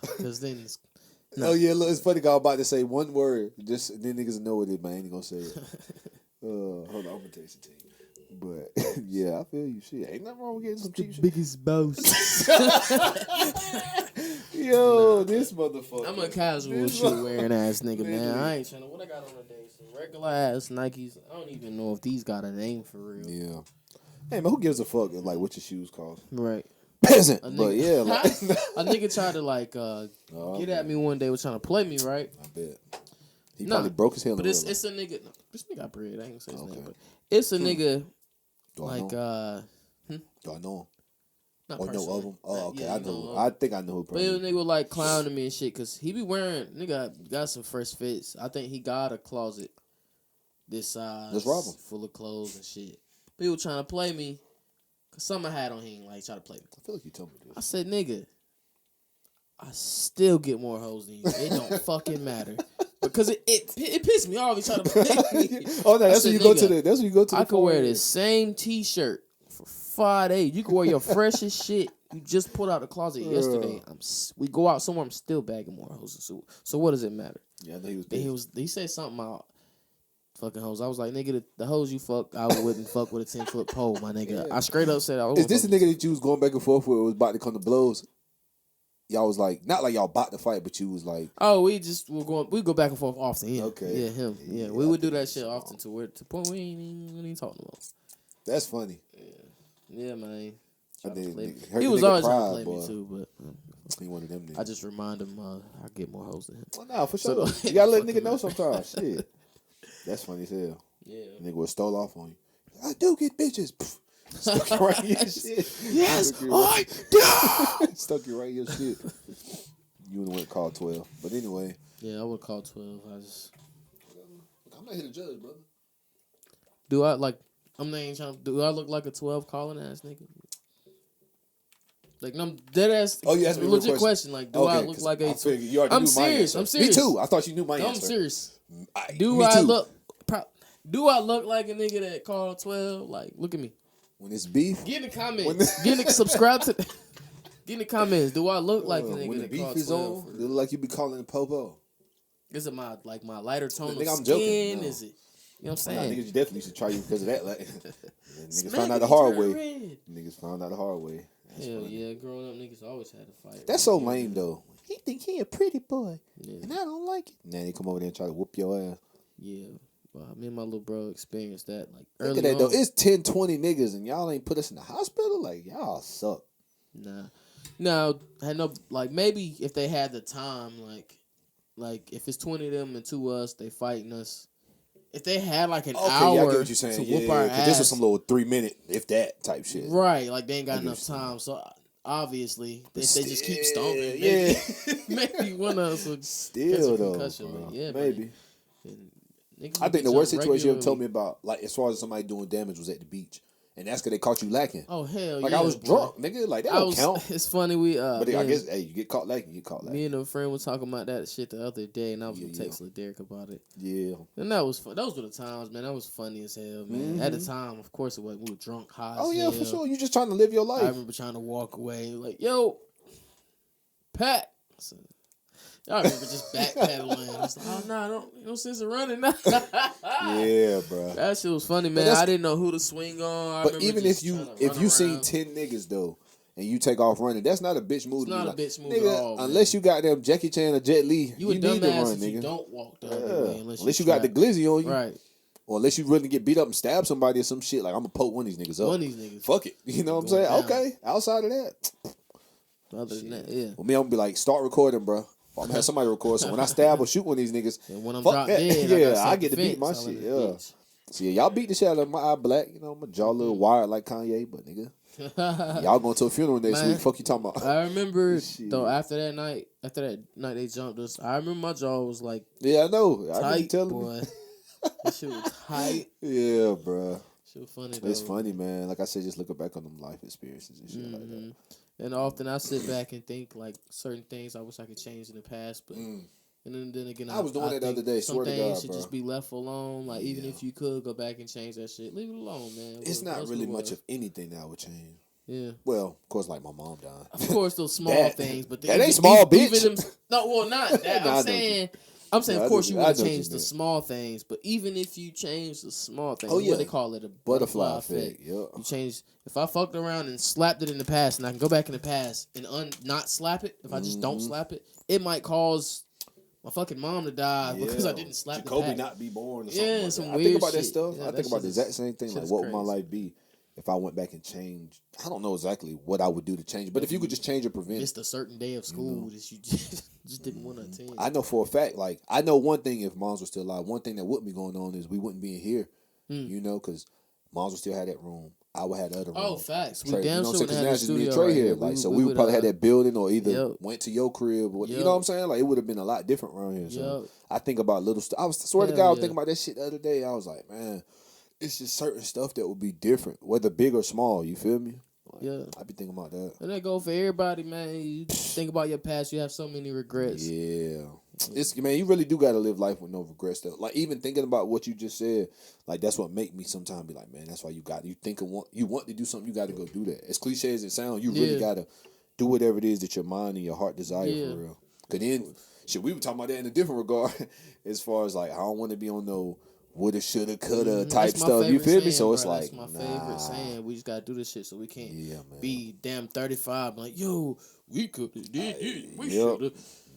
because then it's, Oh yeah, look, it's funny. 'Cause I'm about to say one word, just then niggas know what it is, but I ain't gonna say it. Hold on, I'm gonna tell you something. But yeah, I feel you. Shit, ain't nothing wrong with getting some cheap shit. biggest boast. Yo, this motherfucker. I'm a casual shoe wearing ass nigga, man. I ain't trying to. What I got on today? Some regular ass Nikes. I don't even know if these got a name for real. Yeah. Hey man, who gives a fuck like what your shoes cost? Right. Peasant. A But nigga, yeah, like, a nigga tried to like get at me one day, was trying to play me, right? I bet. He Nah, probably broke his hell. But in it's real life. it's a nigga. No, this nigga got bread. I ain't gonna say his Okay. name, but it's a nigga Do I like know? Do I know him? not Or know personally. of him? Oh, okay. Yeah, I you know. of I him. think I know who. But the nigga was like clowning me and shit because he be wearing nigga got some fresh fits. I think he got a closet this size. Let's rob 'em. Full of clothes and shit. People trying to play me. Cause something I had on him, like, try to play me. I feel like you told me this. I said, nigga, I still get more hoes than you. It don't fucking matter. Because it pissed me off. He trying to play me. Oh, no, that's when you go to the. That's when you go to the. I could wear the same T-shirt for 5 days. You can wear your freshest shit you just pulled out the closet yesterday. We go out somewhere. I'm still bagging more hoes. So what does it matter? Yeah, I know he was. He said something about fucking hoes. I was like, nigga, the hoes you fuck, I wouldn't fuck with a 10-foot pole, my nigga. Yeah. I straight up said, Is this the nigga that you was going back and forth with? Was about to come to blows. Y'all was like, not like y'all about to fight, but you was like, oh, we go back and forth often. Yeah. Okay. Yeah, him. Yeah, we would do that shit often to the point we ain't even talking about. That's funny. Yeah, man. He was always trying to play me too, but he one of them niggas. I just remind him I get more hoes than him. Well, nah, for sure. You gotta let nigga know sometimes. Shit. That's funny as hell. Yeah. Nigga would stole off on you. I do get bitches. Stuck you right in your shit. Yes, I do. Stuck you right in your shit. You would have went call 12. But anyway. Yeah, I would call 12. I'm not here to judge, brother. Do I I'm not even trying to. Do I look like a 12 calling ass nigga? Like, no, I'm dead ass. Oh, you asked me a legit question. Like, do I look like a? I'm serious. I'm serious. Me too. I thought you knew my answer. I'm serious. Do I look like a nigga that called 12? Like, look at me. When it's beef, get in the comments. Subscribe to. Get in the comments. Do I look like a nigga when the that beef called is 12? on? It look like you be calling the popo. Is it my lighter tone of I'm skin? joking. No. Is it? You know what I'm saying? Nah, niggas definitely should try you because of that. Like, niggas found out the hard way. Niggas found out the hard way. Hell yeah, growing up, niggas always had to fight. That's so lame though. He think he a pretty boy, and I don't like it. Now they come over there and try to whoop your ass. Yeah, well, me and my little bro experienced that. Like, look at that though. It's 10, 20 niggas, and y'all ain't put us in the hospital. Like, y'all suck. Nah, no, had no, like, maybe if they had the time, like if it's 20 of them and 2 of us, they fighting us. If they had like an hour I get what you're saying. to whoop our ass. This was some little 3 minute, if that type shit. Right, like they ain't got enough time. So obviously, if they just keep stomping, maybe one of us would still though. Concussion. Yeah, maybe. I think the worst situation you ever told me about, like as far as somebody doing damage, was at the beach. And that's because they caught you lacking. Oh, hell like, yeah. I was drunk, nigga. Like, that don't count. It's funny. But I guess, hey, you get caught lacking, you get caught lacking. Me and a friend were talking about that shit the other day, and I was texting Derek about it. Yeah. And that was fun. Those were the times, man. That was funny as hell, man. Mm-hmm. At the time, of course, it was. We were drunk, high Oh, as yeah, hell. for sure. You just trying to live your life. I remember trying to walk away. Like, yo, Pat. I remember just backpedaling. It's like, oh, no, no sense of running. Yeah, bro. That shit was funny, man. I didn't know who to swing on. But even if you seen 10 niggas, though, and you take off running, that's not a bitch move. It's not a bitch move nigga, at all, unless you got them Jackie Chan or Jet Li, you need to run, nigga. You don't walk the other way unless you got the glizzy on you. Right. Or unless you really get beat up and stab somebody or some shit. Like, I'm going to poke one of these niggas up. One of these niggas. Fuck it. You know what I'm saying? Down. Okay. Outside of that. Other than that, yeah. Well, me, I'm going to be like, start recording, bro. I'm gonna have somebody record, so when I stab or shoot one of these niggas, and when I'm dropped dead, I get to beat my shit. Yeah. So yeah, y'all beat the shit out of my eye black. You know, my jaw a little wired like Kanye, but nigga, y'all going to a funeral next week. Fuck you talking about? I remember though after that night they jumped us. I remember my jaw was like, yeah, I know. Tight, boy. That shit was tight. Yeah, bro. Shit was funny. Though. It's funny, man. Like I said, just looking back on them life experiences and shit like that. And often I sit back and think like certain things I wish I could change in the past, but and then again I was doing it the other day. Some things should just be left alone. Like even if you could go back and change that shit, leave it alone, man. It's not really much of anything that I would change. Yeah. Well, of course, like my mom died. Of course, those small things, but that ain't small, bitch. Not that. I'm saying, of course, you want to change the small things, but even if you change the small things, what they call it, a butterfly effect. Yeah. You change. If I fucked around and slapped it in the past, and I can go back in the past and not slap it, if I just don't slap it, it might cause my fucking mom to die because I didn't slap the past. not be born or something. Yeah, like some weird I think about shit. that stuff. Yeah, I think about the exact same thing. Like, what would my life be if I went back and changed? I don't know exactly what I would do to change, but if you could just change or prevent. Missed a certain day of school that you just didn't want to attend. I know for a fact, like, I know one thing if moms were still alive, one thing that wouldn't be going on is we wouldn't be in here, you know, because moms would still have that room. I would have the other room. Oh, facts. We Trey, damn you know sure what I'm saying? would have Because the now it's just me and studio Trey right here. here. Like, so we would probably have that building or either Yep. went to your crib. Or, you Yep. know what I'm saying? Like, it would have been a lot different around here. So Yep. I think about little stuff. I swear to Hell God, I was yeah. thinking about that shit the other day. I was like, man, it's just certain stuff that would be different, whether big or small. You feel me? Like, Yeah. I be thinking about that. And that go for everybody, man. You think about your past, you have so many regrets. Yeah. It's, man, you really do got to live life with no regrets though. Like, even thinking about what you just said, like, that's what make me sometimes be like, man, that's why you want to do something, you got to go do that. As cliche as it sounds, you really got to do whatever it is that your mind and your heart desire for real. Cause then, shit, we were talking about that in a different regard, as far as like, I don't want to be on no woulda, shoulda, coulda type stuff. You feel me? So it's like, that's my favorite saying. We just gotta do this shit so we can't man. be damn 35. Like, yo, we could have did it. We Yep. should have.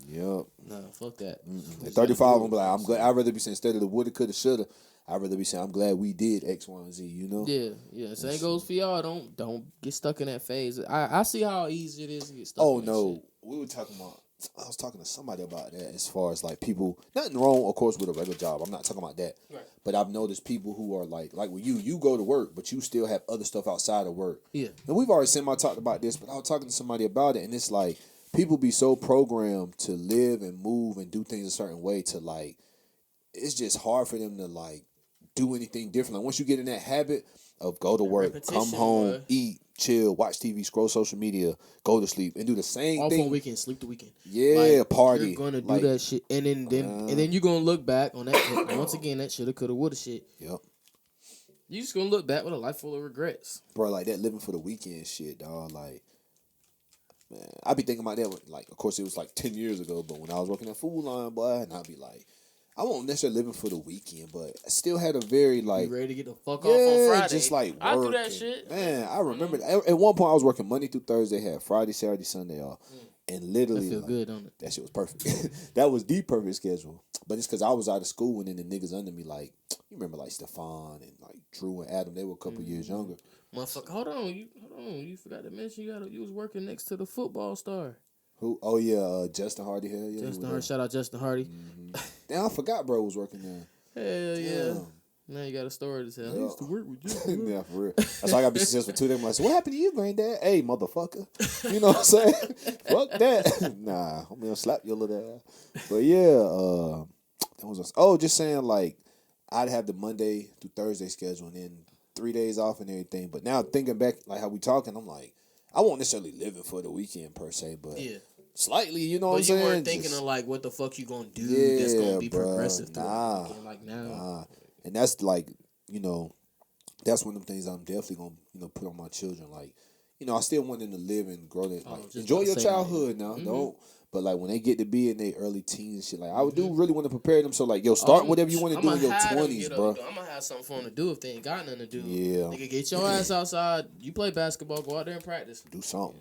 Yep. Nah, fuck that. At 35, I'm like, I'm glad. I'd rather be saying instead of the woulda, coulda, shoulda, I'd rather be saying I'm glad we did X, Y, and Z. You know? Yeah. Same goes for y'all. Don't get stuck in that phase. I see how easy it is to get stuck. Oh in that no, shit. we were talking about. I was talking to somebody about that as far as like people. Nothing wrong, of course, with a regular job. I'm not talking about that. Right. But I've noticed people who are like with you go to work, but you still have other stuff outside of work. Yeah. And we've already talked about this, but I was talking to somebody about it, and it's like people be so programmed to live and move and do things a certain way to like, it's just hard for them to like do anything different. Like once you get in that habit of go to work, come home, bro. eat, chill, watch TV, scroll social media, go to sleep, and do the same Off thing. on weekend, sleep the weekend. Yeah, Like, party. You're gonna do like, that shit, and then you're gonna look back on that. Once again, that shoulda, coulda, woulda shit. Yep. You just gonna look back with a life full of regrets. Bro, like that living for the weekend shit, dog. Like, man, I be thinking about that. Like, of course, it was like 10 years ago, but when I was working at Food Line, boy, and I'd be like, I won't necessarily living for the weekend, but I still had a very like, You ready to get the fuck off on Friday? just like work. I do that and, shit. Man, I remember at one point I was working Monday through Thursday, had Friday, Saturday, Sunday off, and literally That feel like, good, don't it? that shit was perfect. That was the perfect schedule. But it's because I was out of school and then the niggas under me, like, you remember like Stefan and like Drew and Adam, they were a couple years younger. Motherfucker, hold on, you forgot to mention you was working next to the football star. Who? Oh yeah, Justin Hardy. Hell yeah, Justin Hardy, shout out Justin Hardy. Damn, I forgot, bro was working there. Hell yeah. Damn. Now you got a story to tell. I Yeah. used to work with you. Yeah, for real. That's why I gotta be successful too. Them like, so what happened to you, granddad? Hey, motherfucker. You know what I'm saying? Fuck that. Nah, I'm gonna slap your little ass. But yeah, that was just saying like I'd have the Monday through Thursday schedule and then 3 days off and everything. But now thinking back, like how we talking, I'm like, I won't necessarily living for the weekend per se, but Yeah. slightly, you know what I'm But you saying? weren't thinking Just- of like what the fuck you gonna do Yeah, that's gonna be bruh. progressive through Nah. the weekend, like now. Nah. And that's like, you know, that's one of the things I'm definitely gonna, put on my children. Like, I still want them to live and grow that. Like, just enjoy about to your say that. childhood now. Don't. But like when they get to be in their early teens and shit, like I would do really want to prepare them. So like, yo, start whatever you want to do in your 20s, bro. I'm gonna have something for them to do if they ain't got nothing to do. Yeah. Nigga, get your ass outside. You play basketball, go out there and practice. Do something.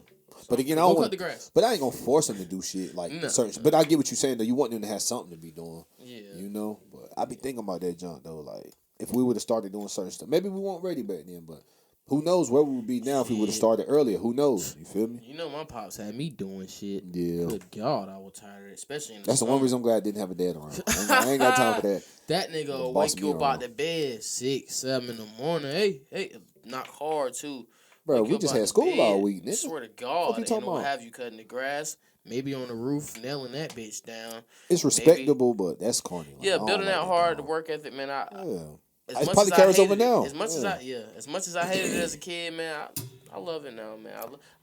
But again, I Go don't cut want. the grass. But I ain't gonna force them to do shit like No. certain. But I get what you're saying though. You want them to have something to be doing. Yeah. You know. But I be thinking about that junk though. Like if we would have started doing certain stuff, maybe we weren't ready back then. But who knows where we would be now if we would have started earlier? Who knows? You feel me? You know my pops had me doing shit. Yeah. Good God, I was tired, especially in the That's the summer. one reason I'm glad I didn't have a dad around. I ain't got time for that. That nigga will boss wake me you up around. out the bed 6, 7 in the morning. Hey, knock hard too. Bro, Wake you we up just out had the school bed. all week, I nigga. swear to Fuck God, you ain't talking no about? have you cutting the grass. Maybe on the roof, nailing that bitch down. It's respectable, but that's corny. Like, I Yeah, don't building like that that hard, the dog. work ethic, man. Yeah. As It much probably as carries I over hated now. As much as I hated it as a kid, man, I love it now, man.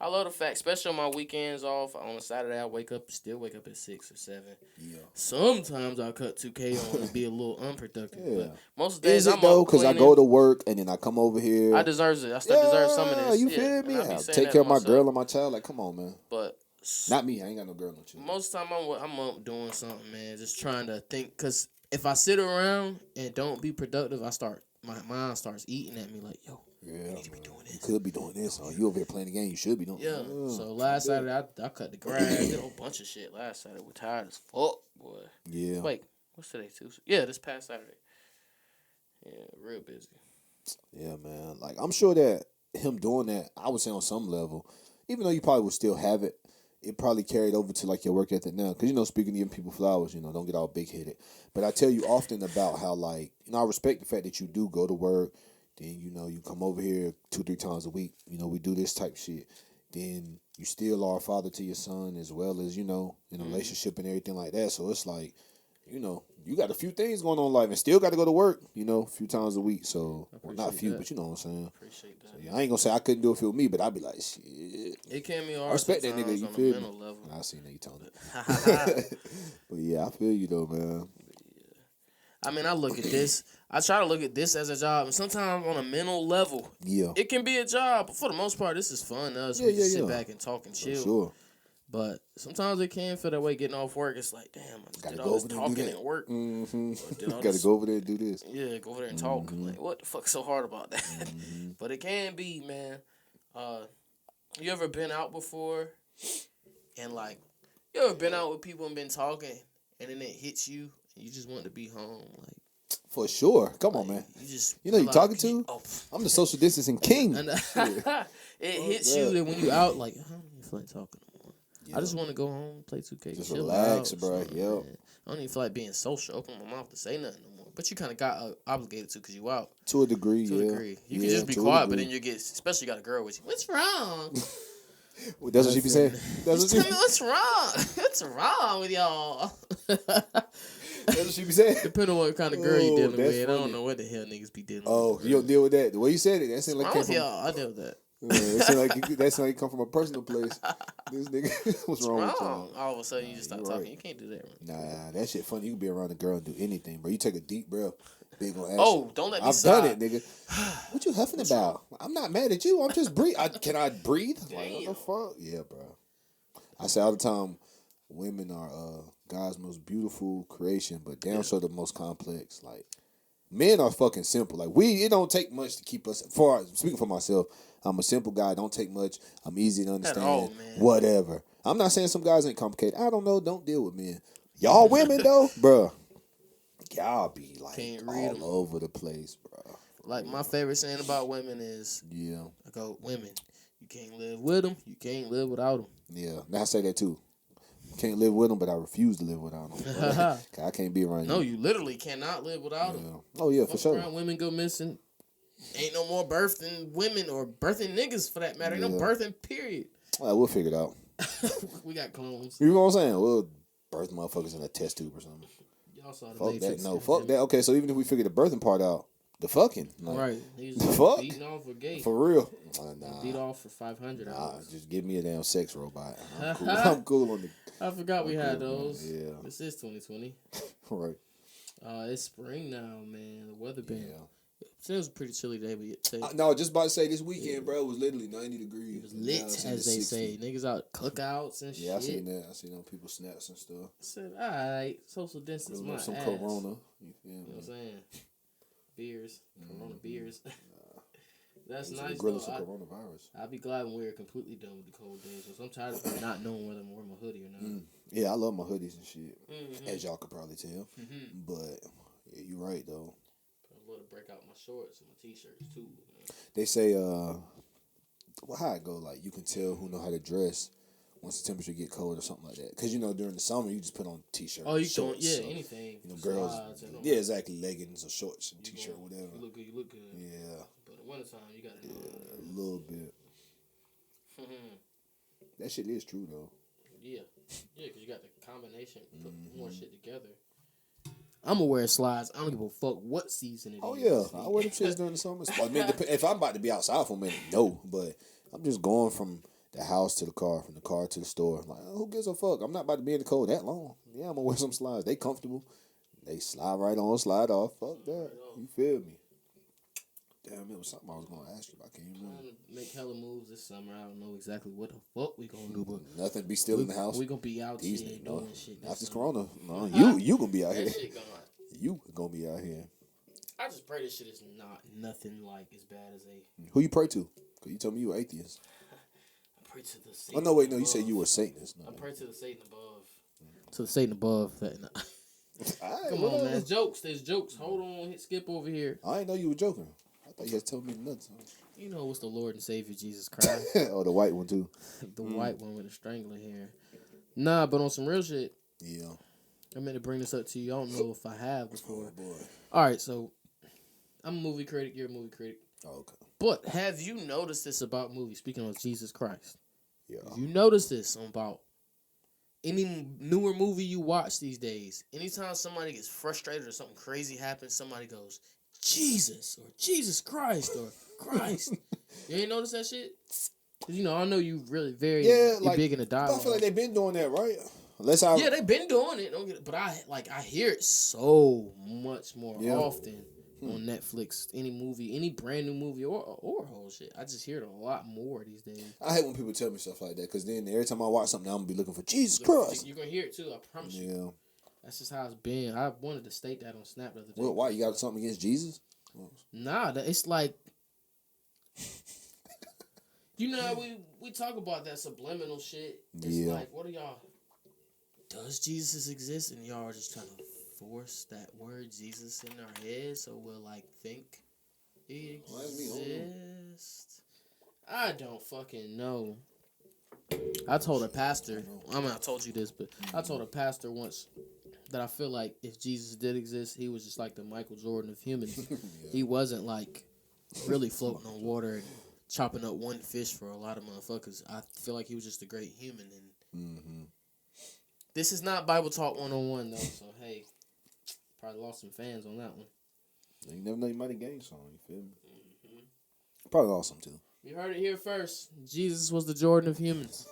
I love the fact, especially on my weekends off. On a Saturday, I still wake up at 6 or 7. Yeah. Sometimes I cut 2K on and be a little unproductive. Yeah. But most of the days Is it I'm though? up Because I cleaning. go to work and then I come over here. I deserve it. I still deserve some of this. You Yeah, feel and me? I be I saying take that care of to my myself. girl and my child. Like, come on, man. But Not me. I ain't got no girl, no child. most of the time I'm up doing something, man. Just trying to think. Because if I sit around and don't be productive, my mind starts eating at me like, yo, Yeah, you need to be doing you this. could be doing this. Or you over here playing the game. You should be doing. Yeah. So last Saturday, I cut the grass, did a whole bunch of shit. Last Saturday, we're tired as fuck, boy. Yeah. Wait, what's today, Tuesday? Yeah, this past Saturday. Yeah, real busy. Yeah, man. Like I'm sure that him doing that, I would say on some level, even though you probably would still have it, it probably carried over to like your work ethic now. Because speaking to giving people flowers, don't get all big headed. But I tell you often about how like I respect the fact that you do go to work, Then you come over here 2-3 times a week. We do this type shit. Then you still are a father to your son as well as in a relationship and everything like that. So it's like, you got a few things going on in life and still got to go to work. A few times a week. So not a few, but you know what I'm saying. Appreciate that. So, yeah, I ain't gonna say I couldn't do it for me, but I'd be like, shit. It can be hard. I respect that nigga. You on feel a mental me? level. I seen that you told it. But yeah, I feel you though, man. I mean, I look at this. I try to look at this as a job, and sometimes on a mental level, it can be a job. But for the most part, this is fun. Us, we just sit back and talk and chill. For sure. But sometimes it can feel that way getting off work. It's like, damn, I just did all this talking at work. Gotta go over there and do this. Yeah, go over there and talk. Like, what the fuck's so hard about that? But it can be, man. You ever been out before? And like, you ever been out with people and been talking, and then it hits you, and you just want to be home? Like, for sure. Come on, man. You know you talking to? I'm the social distancing king. It hits you that when you out, like, I don't even feel like talking no more. I just want to go home, play 2K, just chill relax, out, bro. Yep. I don't even feel like being social. Open my mouth to say nothing no more. But you kind of got obligated to because you out. To a degree, You can just be quiet, but then you get, especially you got a girl with you. What's wrong? Well, that's what she be saying. Just tell me what's wrong. What's wrong with y'all? That's what she be saying. Depending on what kind of girl you dealing with. I don't know what the hell niggas be dealing with. Oh, you don't deal with that. The way you said it, that seemed like y'all. I deal with that. That sound like it come from a personal place. This nigga, what's wrong with y'all? All of a sudden, you just stop talking. You can't do that. Nah, that shit funny. You can be around a girl and do anything, bro. You take a deep breath. Big on ass. Oh, don't let me I've done it, nigga. What you huffing about? I'm not mad at you. I'm just breathe. Can I breathe? Like, what the fuck? Yeah, bro. I say all the time, women are God's most beautiful creation, but damn sure the most complex. Like, men are fucking simple. Like, it don't take much to keep us. Speaking for myself, I'm a simple guy. Don't take much. I'm easy to understand. All, man. Whatever. I'm not saying some guys ain't complicated. I don't know. Don't deal with men. Y'all women though, bro. Y'all be like all over the place, bro. Like my favorite saying about women is, I go, women, you can't live with them. You can't live without them. Yeah, now I say that too. Can't live with them, but I refuse to live without them. I can't be around you. No, you literally cannot live without them. Oh yeah, for sure. Around women go missing. Ain't no more birthing women or birthing niggas for that matter. Ain't no birthing period. We'll figure it out. We got clones. You know what I'm saying? We'll birth motherfuckers in a test tube or something. Y'all saw the fuck Matrix. that. No, fuck that. Okay, so even if we figure the birthing part out, the fucking. Like, right. The fuck? Beating off for gay. For real. Nah. Beat off for $500. Nah, just give me a damn sex robot. I'm cool. I'm cool on the. I forgot we had those. Yeah. This is 2020. Right. It's spring now, man. The weather been. Yeah. It was a pretty chilly day, but no, just about to say this weekend, bro. It was literally 90 degrees. It was lit, as they say. Niggas out cookouts and shit. Yeah, I seen that. I seen people snaps and stuff. I said, all right, social distance my some ass. Corona. You know what I'm saying? Beers. Corona beers. That's nice, though. Some coronavirus. I'll be glad when we're completely done with the cold days. So I'm tired of not knowing whether I'm wearing my hoodie or not. Yeah, I love my hoodies and shit. As y'all could probably tell. But, yeah, you're right, though. I love to break out my shorts and my t-shirts, too. They say, how it go? Like, you can tell who know how to dress once the temperature get cold or something like that. Because, during the summer, you just put on t-shirts. Oh, you don't, anything. Girls, exactly, leggings or shorts and t-shirt, whatever. You look good. Yeah. But in the wintertime, you got to a little bit. That shit is true, though. Yeah, because you got the combination, put more shit together. I'm gonna wear slides. I don't give a fuck what season it is. Oh, yeah. I wear them shits during the summer. I mean, if I'm about to be outside for a minute, no. But I'm just going from the house to the car, from the car to the store. Like, who gives a fuck? I'm not about to be in the cold that long. Yeah, I'm gonna wear some slides. They comfortable. They slide right on, slide off. Fuck that. You feel me? Damn, it was something I was gonna ask you. I can't remember. Trying to make hella moves this summer. I don't know exactly what the fuck we gonna do, but nothing. Be still in the house. We gonna be out here doing shit. After this corona, no, you gonna be out here. You gonna be out here. I just pray this shit is not nothing like as bad as Who you pray to? Cause you told me you were atheist. I pray to the Satan. Oh no, wait, no, you said you were Satanist. No. I pray to the Satan above. To the Satan above. That. Come on, man. There's jokes. Hold on, skip over here. I didn't know you were joking. I thought you had told me nuts. You know what's the Lord and Savior Jesus Christ. Oh, the white one too. The white one with the strangler hair. Nah, but on some real shit. Yeah. I meant to bring this up to you. I don't know if I have before. Oh, boy. All right, so I'm a movie critic. You're a movie critic. Oh, okay. But have you noticed this about movies? Speaking of Jesus Christ, Yeah. have you noticed this about any newer movie you watch these days? Anytime somebody gets frustrated or something crazy happens, somebody goes Jesus or Jesus Christ or Christ. You ain't noticed that shit? 'Cause, you know, I know you really very big in the But I dialogue. feel like they've been doing that, right? Yeah, they've been doing it. Don't get it, but I hear it so much more often on Netflix. Any movie, any brand new movie or whole shit. I just hear it a lot more these days. I hate when people tell me stuff like that because then every time I watch something, I'm gonna be looking for Jesus Christ. You're gonna hear it too. I promise you. Yeah. That's just how it's been. I wanted to state that on Snap the other day. Well, why you got something against Jesus? Nah, it's like. You know, we talk about that subliminal shit. It's like, what are y'all? Does Jesus exist? And y'all are just trying to force that word Jesus in our heads so we'll like think it exists. I don't fucking know. I told a pastor. I mean, I told you this, but I told a pastor once that I feel like if Jesus did exist, he was just like the Michael Jordan of humans. He wasn't like really floating on water and chopping up one fish for a lot of motherfuckers. I feel like he was just a great human. And this is not Bible Talk 101 though, so hey, probably lost some fans on that one. You never know, you might have gained some. You feel me? Probably lost some too. You heard it here first. Jesus was the Jordan of humans.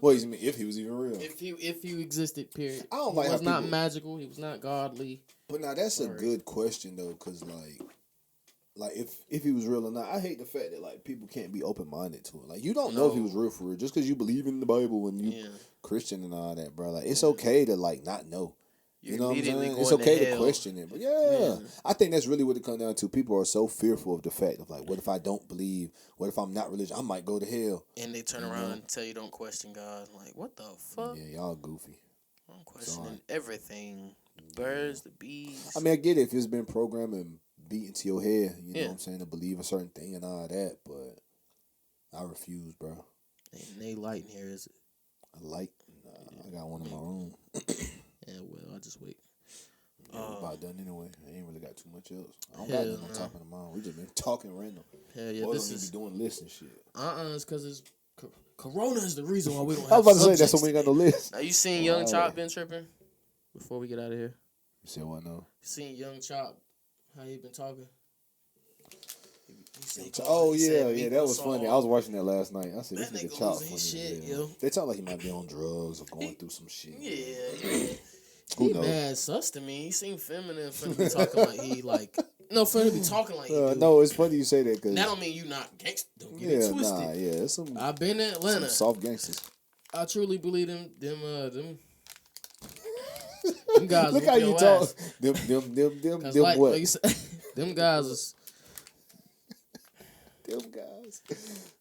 What you mean? If he was even real? If he existed, period. I don't like he was how not people... magical. He was not godly. But now that's a good question though, because like if he was real or not, I hate the fact that like people can't be open minded to it. Like you don't know if he was real for real just because you believe in the Bible and you Christian and all that, bro. Like it's okay to like not know. You know what I'm saying? It's okay to question it. But I think that's really what it comes down to. People are so fearful of the fact of like, what if I don't believe? What if I'm not religious? I might go to hell. And they turn around and tell you don't question God. Like, what the fuck? Yeah, y'all goofy. I'm questioning everything. Birds, the bees. I mean, I get it if it's been programmed and beat into your head, you know what I'm saying, to believe a certain thing and all that, but I refuse, bro. Ain't no light in here, is it? A light? Nah, I got one in my room. Yeah, well, I'll just wait. Yeah, we about done anyway. I ain't really got too much else. I don't got nothing on top of the mind. We just been talking random. Hell yeah, this is be doing lists and shit. It's because it's Corona is the reason why we don't have I was about to say subjects. that's why we ain't got no list. Now you seen Young Chop been tripping? Before we get out of here, you said what now? You seen Young Chop? How he been talking? That was funny. I was watching that last night. I said this nigga Chop funny. Shit, yo. They talk like he might be on drugs or going through some shit. Yeah. Who he knows? mad sus to me. He seemed feminine for him to be talking like he like. No, for him to be talking like he do. No, it's funny you say that because that don't mean you not gangster. Don't get it twisted. Nah, yeah, it's some. I've been in Atlanta. Some soft gangsters. I truly believe them guys. Look how you talk. Them like, what? Like you said, them guys is. Them guys.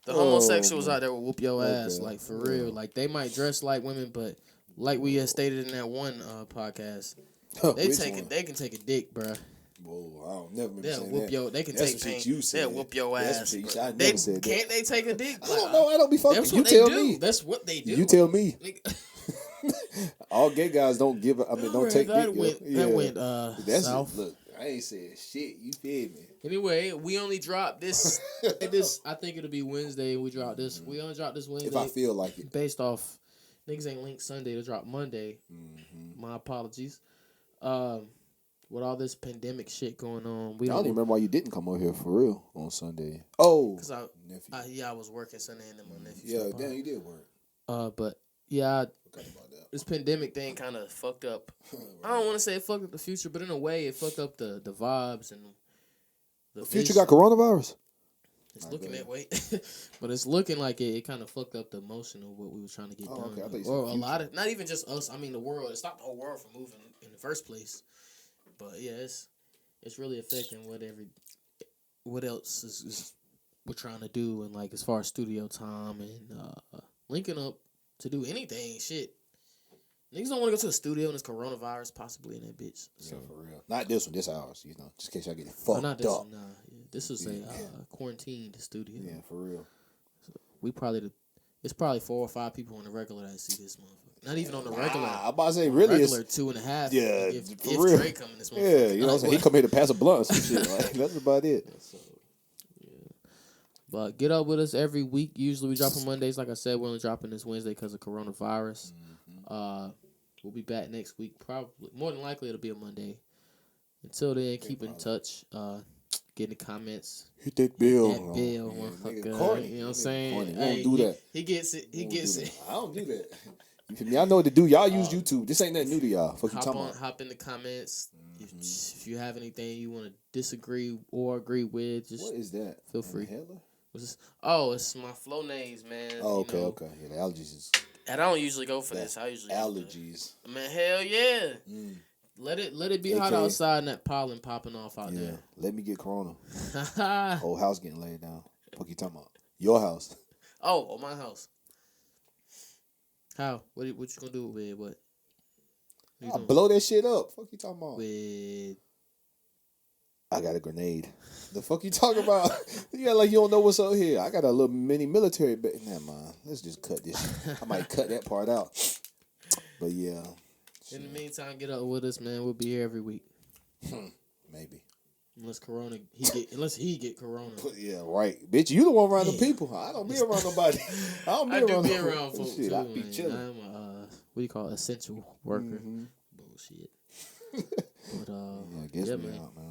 The homosexuals out there will whoop your ass, like for real. Like they might dress like women, but like we had stated in that one podcast, they can take a dick, bruh. Whoa, I don't never They'll saying whoop that. your. They can That's take what pain. you said. They'll whoop your ass. That's what you said. I never said that. Can't they take a dick? I don't know. I don't be fucking. That's You what tell they do. me. That's what they do. You tell me. All gay guys don't give. Don't take that dick. That went That's south. Look, I ain't said shit. You feel me? Anyway, we only dropped this. I think it'll be Wednesday. We dropped this. We only dropped this Wednesday. If I feel like it, based off niggas ain't linked Sunday to drop Monday. My apologies. With all this pandemic shit going on, I don't even remember why you didn't come over here for real on Sunday. Oh, because I was working Sunday and then my nephew. Yeah, damn, you did work. But yeah, Forgot about that. This pandemic thing kind of fucked up. I don't want to say it fucked up the future, but in a way, it fucked up the vibes and the future got coronavirus. It's looking that way, but it's looking like it kind of fucked up the emotion of what we were trying to get done. Okay. Or a lot of, not even just us. I mean, the world. It stopped the whole world from moving in the first place. But yeah, it's really affecting what else is we're trying to do, and like as far as studio time and linking up to do anything. Shit, niggas don't want to go to the studio and there's coronavirus possibly in that bitch. So. Yeah, for real. Not this one. This ours. You know, just in case y'all get fucked not this up. One, nah, yeah. This was a quarantined studio. Yeah, for real. So we probably It's probably 4 or 5 people on the regular that see this motherfucker. Not even on the regular. I'm about to say, On really, regular it's 2.5. yeah, if real. Drake come in this motherfucker. Yeah, you know what I'm saying? He come here to pass a blunt or some shit. Like, that's about it. So, yeah. But get up with us every week. Usually we drop on Mondays. Like I said, we're only dropping this Wednesday because of coronavirus. We'll be back next week. Probably, more than likely, it'll be a Monday. Until then, keep in touch. Get in the comments. Hit that bell. That bell, motherfucker. Corny. You know what I'm saying? Corny. We Hey, don't do that. He gets it. He gets it. I don't do that. You feel me? I know what to do. Y'all use YouTube. This ain't nothing new to y'all. Fuck you talking about. Hop in the comments. If you have anything you want to disagree or agree with, just what is that? Feel free. Inhaler? What's this? Oh, it's my Flonase, man. Oh, okay, okay. Yeah, the allergies is. And I don't usually go for this. I usually allergies. Man, hell yeah. Let it be hot outside and that pollen popping off out there. Let me get corona. Whole house getting laid down. Fuck you talking about? Your house. Oh, my house. How? What you gonna do with what? I'll blow that shit up. Fuck you talking about? With I got a grenade. The fuck you talking about? You got like you don't know what's up here. I got a little mini military bit. Never mind. Let's just cut this shit. I might cut that part out. But yeah. In the meantime, get up with us, man. We'll be here every week. Maybe. Unless he get corona. Yeah, right. Bitch, you the one around the people. I don't be around nobody. I do be around folks shit. too. I be chilling. I'm what do you call it? Essential worker. Bullshit. But yeah, guess me out, man.